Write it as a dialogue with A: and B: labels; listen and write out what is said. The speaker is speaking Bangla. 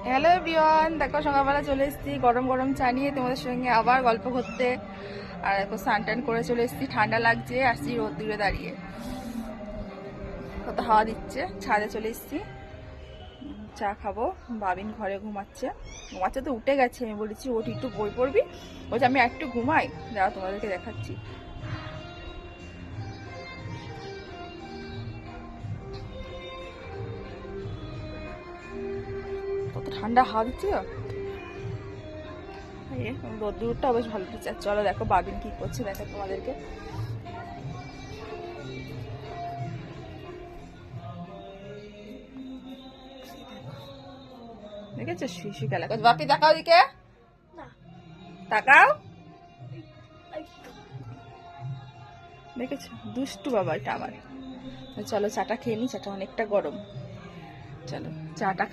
A: হ্যালো এভরিওয়ান, দেখো সকালবেলা চলে এসেছি গরম গরম চা নিয়ে তোমাদের সঙ্গে আবার গল্প করতে। আর দেখো স্নান টান করে চলে এসেছি, ঠান্ডা লাগছে, আসছি রোদ দূরে দাঁড়িয়ে, কত হাওয়া দিচ্ছে, ছাদে চলে এসেছি চা খাবো। বাবিন ঘরে ঘুমাচ্ছে, ঘুমাচ্ছে তো উঠে গেছে, আমি বলেছি ওটি একটু বই পড়বি, বলছে আমি একটু ঘুমাই, দাঁড়া তোমাদেরকে দেখাচ্ছি। কত ঠান্ডা হাওয়া দিচ্ছে, রোদ্দুরটা বেশ ভালো দিচ্ছে। চলো দেখো বাবিন কি করছে, দেখো তোমাদেরকে। দেখেছো শুয়ে শুয়ে খেলা করছে। বাপি তাকাও দিকে, তাকাও, দেখেছো দুষ্টু বাবা এটা আমার। চলো চাটা খেয়ে নি, চাটা অনেকটা গরম, চলো চাটা